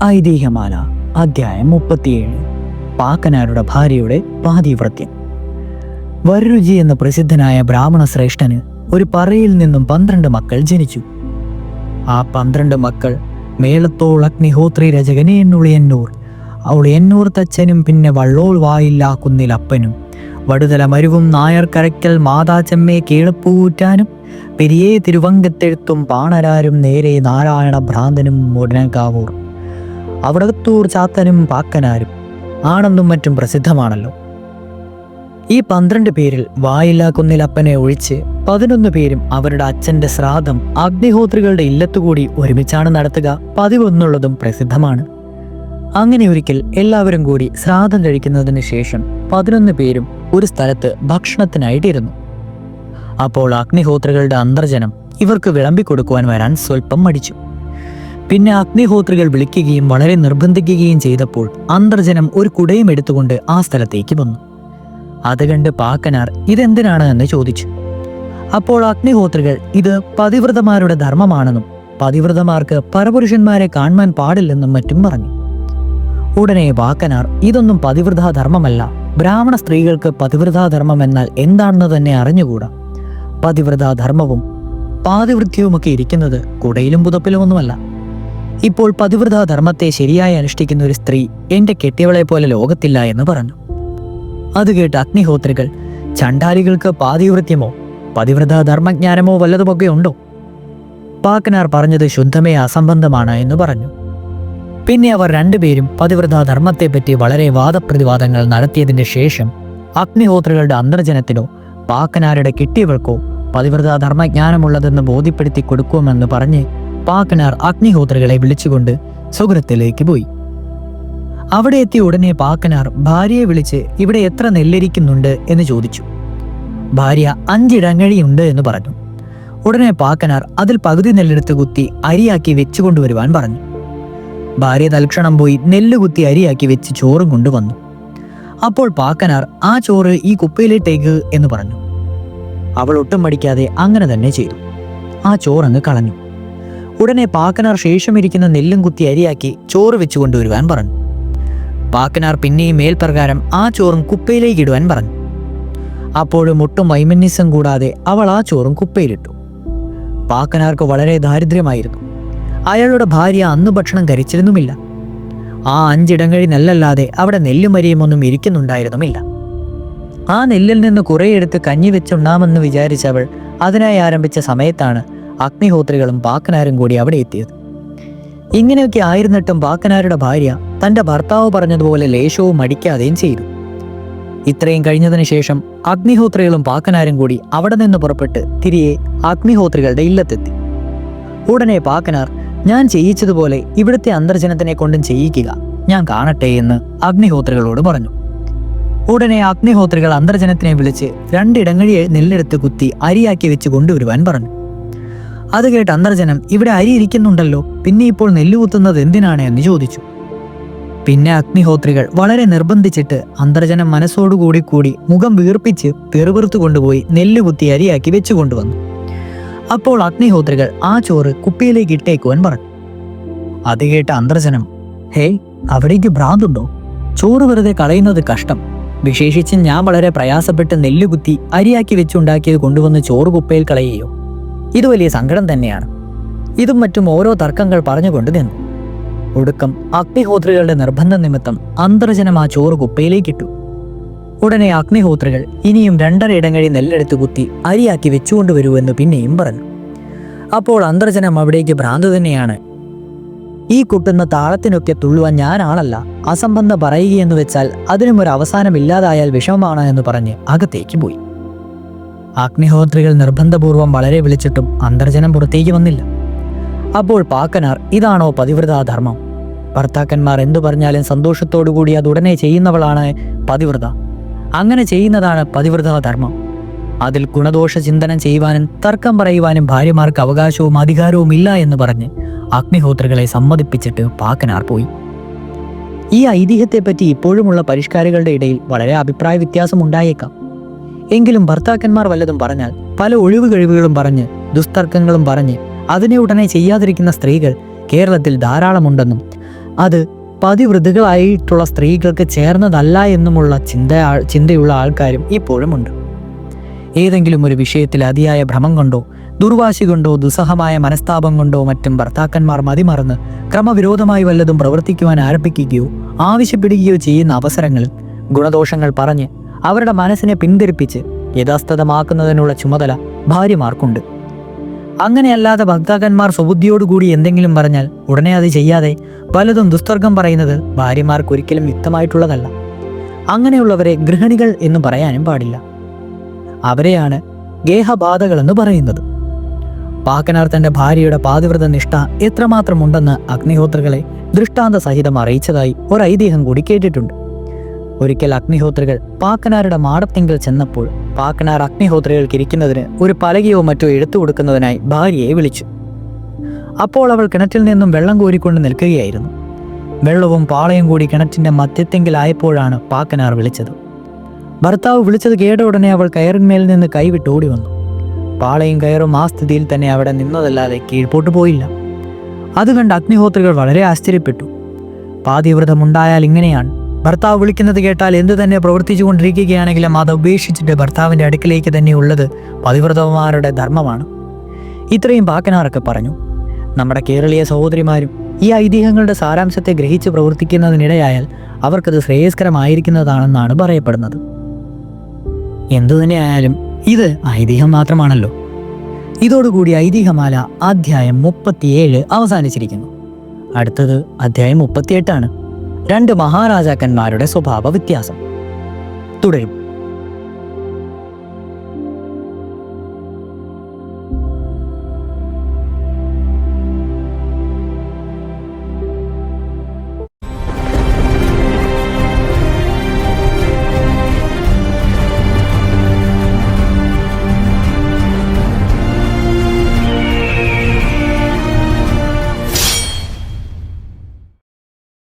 ഐതിഹ്യമാല അധ്യായം 37. പാക്കനാരുടെ ഭാര്യയുടെ പാതിവ്രത്യം. വരരുചി എന്ന പ്രസിദ്ധനായ ബ്രാഹ്മണ ശ്രേഷ്ഠന് ഒരു പറയിൽ നിന്നും 12 മക്കൾ ജനിച്ചു. ആ 12 മക്കൾ മേളത്തോൾ അഗ്നിഹോത്രി രചകനെ എന്നുളിയന്നൂർ, അവളിയന്നൂർ തച്ചനും പിന്നെ വള്ളോൾ വായില്ലാക്കുന്നിലപ്പനും, വടുതല മരുവും നായർ കരയ്ക്കൽ മാതാച്ചമ്മയെ കീഴപ്പൂറ്റാനും, പെരിയേ തിരുവങ്കത്തെഴുത്തും പാണരാരും നേരെ നാരായണ ഭ്രാന്തനും മുടനകാവൂർ, അവിടത്തൂർ ചാത്തനും പാക്കനാരും ആണെന്നും മറ്റും പ്രസിദ്ധമാണല്ലോ. ഈ 12 പേരിൽ വായില്ലാക്കുന്നിലപ്പനെ ഒഴിച്ച് 11 പേരും അവരുടെ അച്ഛൻ്റെ ശ്രാദ്ധം അഗ്നിഹോത്രികളുടെ ഇല്ലത്തുകൂടി ഒരുമിച്ചാണ് നടത്തുക പതിവെന്നുള്ളതും പ്രസിദ്ധമാണ്. അങ്ങനെ ഒരിക്കൽ എല്ലാവരും കൂടി ശ്രാദ്ധം കഴിക്കുന്നതിന് ശേഷം 11 പേരും ഒരു സ്ഥലത്ത് ഭക്ഷണത്തിനായിട്ടിരുന്നു. അപ്പോൾ അഗ്നിഹോത്രികളുടെ അന്തർജനം ഇവർക്ക് വിളമ്പിക്കൊടുക്കുവാൻ വരാൻ സ്വല്പം മടിച്ചു. പിന്നെ അഗ്നിഹോത്രികൾ വിളിക്കുകയും വളരെ നിർബന്ധിക്കുകയും ചെയ്തപ്പോൾ അന്തർജനം ഒരു കുടയും എടുത്തുകൊണ്ട് ആ സ്ഥലത്തേക്ക് വന്നു. അത് കണ്ട് പാക്കനാർ ഇതെന്തിനാണ് എന്ന് ചോദിച്ചു. അപ്പോൾ അഗ്നിഹോത്രികൾ ഇത് പതിവ്രതമാരുടെ ധർമ്മമാണെന്നും പതിവ്രതമാർക്ക് പരപുരുഷന്മാരെ കാണാൻ പാടില്ലെന്നും മറ്റും പറഞ്ഞു. ഉടനെ പാക്കനാർ ഇതൊന്നും പതിവ്രതാധർമ്മമല്ല, ബ്രാഹ്മണ സ്ത്രീകൾക്ക് പതിവ്രതാധർമ്മം എന്നാൽ എന്താണെന്ന് തന്നെ അറിഞ്ഞുകൂടാ. പതിവ്രതാധർമ്മവും പാതിവൃത്യവുമൊക്കെ ഇരിക്കുന്നത് കുടയിലും പുതപ്പിലുമൊന്നുമല്ല. ഇപ്പോൾ പതിവ്രതാധർമ്മത്തെ ശരിയായി അനുഷ്ഠിക്കുന്ന ഒരു സ്ത്രീ എൻ്റെ കെട്ടിയവളെ പോലെ ലോകത്തില്ല എന്ന് പറഞ്ഞു. അത് കേട്ട് അഗ്നിഹോത്രികൾ, ചണ്ടാലികൾക്ക് പാതിവൃത്യമോ പതിവ്രതാധർമ്മജ്ഞാനമോ വല്ലതുമൊക്കെ ഉണ്ടോ? പാക്കനാർ പറഞ്ഞത് ശുദ്ധമേ അസംബന്ധമാണ് എന്ന് പറഞ്ഞു. പിന്നെ അവർ രണ്ടുപേരും പതിവ്രതാധർമ്മത്തെപ്പറ്റി വളരെ വാദപ്രതിവാദങ്ങൾ നടത്തിയതിന് ശേഷം അഗ്നിഹോത്രികളുടെ അന്തർജനത്തിനോ പാക്കനാരുടെ കിട്ടിയവൾക്കോ പതിവ്രതാധർമ്മജ്ഞാനമുള്ളതെന്ന് ബോധ്യപ്പെടുത്തി കൊടുക്കുമെന്ന് പറഞ്ഞ് പാക്കനാർ അഗ്നിഹോത്രികളെ വിളിച്ചുകൊണ്ട് സ്വഗൃഹത്തിലേക്ക് പോയി. അവിടെ എത്തിയ ഉടനെ പാക്കനാർ ഭാര്യയെ വിളിച്ച് ഇവിടെ എത്ര നെല്ലിരിക്കുന്നുണ്ട് എന്ന് ചോദിച്ചു. ഭാര്യ 5 ഇടങ്ങഴിയുണ്ട് എന്ന് പറഞ്ഞു. ഉടനെ പാക്കനാർ അതിൽ പകുതി നെല്ലെടുത്ത് കുത്തി അരിയാക്കി വെച്ചുകൊണ്ടുവരുവാൻ പറഞ്ഞു. ഭാര്യ തൽക്ഷണം പോയി നെല്ല് കുത്തി അരിയാക്കി വെച്ച് ചോറും കൊണ്ടുവന്നു. അപ്പോൾ പാക്കനാർ ആ ചോറ് ഈ കുപ്പയിലിട്ടേക്ക് എന്ന് പറഞ്ഞു. അവൾ ഒട്ടും മടിക്കാതെ അങ്ങനെ തന്നെ ചെയ്തു. ആ ചോറങ്ങ് കളഞ്ഞു. ഉടനെ പാക്കനാർ ശേഷമിരിക്കുന്ന നെല്ലും കുത്തി അരിയാക്കി ചോറ് വെച്ചു കൊണ്ടുവരുവാൻ പറഞ്ഞു. പാക്കനാർ പിന്നെയും മേൽപ്രകാരം ആ ചോറും കുപ്പയിലേക്ക് ഇടുവാൻ പറഞ്ഞു. അപ്പോഴും ഒട്ടും വൈമന്യസം കൂടാതെ അവൾ ആ ചോറും കുപ്പയിലിട്ടു. പാക്കനാർക്ക് വളരെ ദാരിദ്ര്യമായിരുന്നു. അയാളുടെ ഭാര്യ അന്ന് ഭക്ഷണം കരിച്ചിരുന്നുമില്ല. ആ 5 ഇടങ്ങഴി നെല്ലല്ലാതെ അവിടെ നെല്ലും അരിയുമൊന്നും ഇരിക്കുന്നുണ്ടായിരുന്നുമില്ല. ആ നെല്ലിൽ നിന്ന് കുറെ എടുത്ത് കഞ്ഞി വെച്ചുണ്ണാമെന്ന് വിചാരിച്ചവൾ അതിനായി ആരംഭിച്ച സമയത്താണ് അഗ്നിഹോത്രികളും പാക്കനാരും കൂടി അവിടെ എത്തിയത്. ഇങ്ങനെയൊക്കെ ആയിരുന്നിട്ടും പാക്കനാരുടെ ഭാര്യ തൻ്റെ ഭർത്താവ് പറഞ്ഞതുപോലെ ലേശവും മടിക്കാതെയും ചെയ്തു. ഇത്രയും കഴിഞ്ഞതിന് ശേഷം അഗ്നിഹോത്രികളും പാക്കനാരും കൂടി അവിടെ നിന്ന് പുറപ്പെട്ട് തിരികെ അഗ്നിഹോത്രികളുടെ ഇല്ലത്തെത്തി. ഉടനെ പാക്കനാർ, ഞാൻ ചെയ്യിച്ചതുപോലെ ഇവിടുത്തെ അന്തർജനത്തിനെ കൊണ്ടും ചെയ്യിക്കുക, ഞാൻ കാണട്ടെ എന്ന് അഗ്നിഹോത്രികളോട് പറഞ്ഞു. ഉടനെ അഗ്നിഹോത്രികൾ അന്തർജനത്തിനെ വിളിച്ച് 2 ഇടങ്ങഴി നെല്ലെടുത്ത് കുത്തി അരിയാക്കി വെച്ച് കൊണ്ടുവരുവാൻ പറഞ്ഞു. അത് കേട്ട് അന്തർജനം, ഇവിടെ അരി ഇരിക്കുന്നുണ്ടല്ലോ, പിന്നെ ഇപ്പോൾ നെല്ല് കുത്തുന്നത് എന്തിനാണ് എന്ന് ചോദിച്ചു. പിന്നെ അഗ്നിഹോത്രികൾ വളരെ നിർബന്ധിച്ചിട്ട് അന്തർജനം മനസ്സോടുകൂടി മുഖം വീർപ്പിച്ച് പെറുപെറുത്തു കൊണ്ടുപോയി നെല്ല് കുത്തി അരിയാക്കി വെച്ചു കൊണ്ടുവന്നു. അപ്പോൾ അഗ്നിഹോത്രികൾ ആ ചോറ് കുപ്പിയിലേക്ക് ഇട്ടേക്കുവാൻ പറഞ്ഞു. അത് കേട്ട അന്തർജനം, ഹേ, അവിടേക്ക് ഭ്രാന്തുണ്ടോ? ചോറ് വെറുതെ കളയുന്നത് കഷ്ടം, വിശേഷിച്ച് ഞാൻ വളരെ പ്രയാസപ്പെട്ട് നെല്ല് കുത്തി അരിയാക്കി വെച്ചുണ്ടാക്കിയത് കൊണ്ടുവന്ന് ചോറ് കുപ്പയിൽ കളയുകയോ? ഇത് വലിയ സങ്കടം തന്നെയാണ്. ഇതും മറ്റും ഓരോ തർക്കങ്ങൾ പറഞ്ഞുകൊണ്ട് നിന്നു. ഒടുക്കം അഗ്നിഹോത്രികളുടെ നിർബന്ധ നിമിത്തം അന്തർജനം ആ ചോറ് കുപ്പയിലേക്കിട്ടു. ഉടനെ അഗ്നിഹോത്രികൾ ഇനിയും 2.5 ഇടങ്ങഴി നെല്ലെടുത്ത് കുത്തി അരിയാക്കി വെച്ചുകൊണ്ടുവരൂ എന്ന് പിന്നെയും പറഞ്ഞു. അപ്പോൾ അന്തർജനം, അവിടേക്ക് ഭ്രാന്ത് തന്നെയാണ്, ഈ കുട്ടുന്ന താളത്തിനൊക്കെ തുള്ളുവാൻ ഞാൻ ആളല്ല, അസംബന്ധം പറയുകയെന്ന് വെച്ചാൽ അതിനും ഒരു അവസാനമില്ലാതായാൽ വിഷമമാണ് എന്ന് പറഞ്ഞ് അകത്തേക്ക് പോയി. അഗ്നിഹോത്രികൾ നിർബന്ധപൂർവം വളരെ വിളിച്ചിട്ടും അന്തർജനം പുറത്തേക്ക് വന്നില്ല. അപ്പോൾ പാക്കനാർ, ഇതാണോ പതിവ്രതാധർമ്മം? ഭർത്താക്കന്മാർ എന്തു പറഞ്ഞാലും സന്തോഷത്തോടുകൂടി അത് ഉടനെ ചെയ്യുന്നവളാണ് പതിവ്രത. അങ്ങനെ ചെയ്യുന്നതാണ് പതിവ്രതാധർമ്മം. അതിൽ ഗുണദോഷ ചിന്തനം ചെയ്യുവാനും തർക്കം പറയുവാനും ഭാര്യമാർക്ക് അവകാശവും അധികാരവും ഇല്ല എന്ന് പറഞ്ഞ് അഗ്നിഹോത്രികളെ സമ്മതിപ്പിച്ചിട്ട് പാക്കനാർ പോയി. ഈ ഐതിഹ്യത്തെപ്പറ്റി ഇപ്പോഴുമുള്ള പരിഷ്കാരികളുടെ ഇടയിൽ വളരെ അഭിപ്രായ വ്യത്യാസം ഉണ്ടായേക്കാം. എങ്കിലും ഭർത്താക്കന്മാർ വല്ലതും പറഞ്ഞാൽ പല ഒഴിവ് കഴിവുകളും പറഞ്ഞ് ദുസ്തർക്കങ്ങളും പറഞ്ഞ് അതിനെ ഉടനെ ചെയ്യാതിരിക്കുന്ന സ്ത്രീകൾ കേരളത്തിൽ ധാരാളമുണ്ടെന്നും അത് പതിവ്രതകളായിട്ടുള്ള സ്ത്രീകൾക്ക് ചേർന്നതല്ല എന്നുമുള്ള ചിന്തയുള്ള ആൾക്കാരും ഇപ്പോഴുമുണ്ട്. ഏതെങ്കിലും ഒരു വിഷയത്തിൽ അതിയായ ഭ്രമം കൊണ്ടോ ദുർവാശി കൊണ്ടോ ദുസ്സഹമായ മനസ്താപം കൊണ്ടോ മറ്റും ഭർത്താക്കന്മാർ മതിമറന്ന് ക്രമവിരോധമായി വല്ലതും പ്രവർത്തിക്കുവാൻ ആരംഭിക്കുകയോ ആവശ്യപ്പെടുകയോ ചെയ്യുന്ന അവസരങ്ങളിൽ ഗുണദോഷങ്ങൾ പറഞ്ഞ് അവരുടെ മനസ്സിനെ പിന്തിരിപ്പിച്ച് യഥാസ്ഥിതമാക്കുന്നതിനുള്ള ചുമതല ഭാര്യമാർക്കുണ്ട്. അങ്ങനെയല്ലാതെ ഭർത്താക്കന്മാർ സ്വബുദ്ധിയോടുകൂടി എന്തെങ്കിലും പറഞ്ഞാൽ ഉടനെ അത് ചെയ്യാതെ പലതും ദുസ്തർഗം പറയുന്നത് ഭാര്യമാർക്ക് ഒരിക്കലും യുക്തമായിട്ടുള്ളതല്ല. അങ്ങനെയുള്ളവരെ ഗൃഹിണികൾ എന്ന് പറയാനും പാടില്ല. അവരെയാണ് ഗേഹബാധകളെന്ന് പറയുന്നത്. പാക്കനാർ തന്റെ ഭാര്യയുടെ പാതിവ്രത നിഷ്ഠ എത്രമാത്രമുണ്ടെന്ന് അഗ്നിഹോത്രികളെ ദൃഷ്ടാന്ത സഹിതം അറിയിച്ചതായി ഒരു ഐതിഹ്യം കൂടി കേട്ടിട്ടുണ്ട്. ഒരിക്കൽ അഗ്നിഹോത്രികൾ പാക്കനാരുടെ മാടത്തെങ്കിൽ ചെന്നപ്പോൾ പാക്കനാർ അഗ്നിഹോത്രികൾക്ക് ഇരിക്കുന്നതിന് ഒരു പലകയോ മറ്റോ എടുത്തു കൊടുക്കുന്നതിനായി ഭാര്യയെ വിളിച്ചു. അപ്പോൾ അവൾ കിണറ്റിൽ നിന്നും വെള്ളം കോരിക്കൊണ്ട് നിൽക്കുകയായിരുന്നു. വെള്ളവും പാളയും കൂടി കിണറ്റിന്റെ മധ്യത്തെങ്കിലായപ്പോഴാണ് പാക്കനാർ വിളിച്ചത്. ഭർത്താവ് വിളിച്ചത് കേട്ട ഉടനെ അവൾ കയറിന്മേൽ നിന്ന് കൈവിട്ട് ഓടി വന്നു. പാളയും കയറും ആ സ്ഥിതിയിൽ തന്നെ അവിടെ നിന്നതല്ലാതെ കീഴ്പോട്ട് പോയില്ല. അത് കണ്ട് അഗ്നിഹോത്രികൾ വളരെ ആശ്ചര്യപ്പെട്ടു. പാതിവ്രതമുണ്ടായാൽ ഇങ്ങനെയാണ്. ഭർത്താവ് വിളിക്കുന്നത് കേട്ടാൽ എന്തു തന്നെ പ്രവർത്തിച്ചു കൊണ്ടിരിക്കുകയാണെങ്കിലും അത് ഉപേക്ഷിച്ചിട്ട് ഭർത്താവിൻ്റെ അടുക്കിലേക്ക് തന്നെ ഉള്ളത് പതിവ്രതന്മാരുടെ ധർമ്മമാണ്. ഇത്രയും പാക്കനാറൊക്കെ പറഞ്ഞു. നമ്മുടെ കേരളീയ സഹോദരിമാരും ഈ ഐതിഹ്യങ്ങളുടെ സാരാംശത്തെ ഗ്രഹിച്ച് പ്രവർത്തിക്കുന്നതിനിടയായാൽ അവർക്കത് ശ്രേയസ്കരമായിരിക്കുന്നതാണെന്നാണ് പറയപ്പെടുന്നത്. എന്തുതന്നെയായാലും ഇത് ഐതിഹ്യം മാത്രമാണല്ലോ. ഇതോടുകൂടി ഐതിഹ്യമാല അധ്യായം 37 അവസാനിച്ചിരിക്കുന്നു. അടുത്തത് അധ്യായം 38 ആണ്. 2 മഹാരാജാക്കന്മാരുടെ സ്വഭാവ വ്യത്യാസം തുടരും.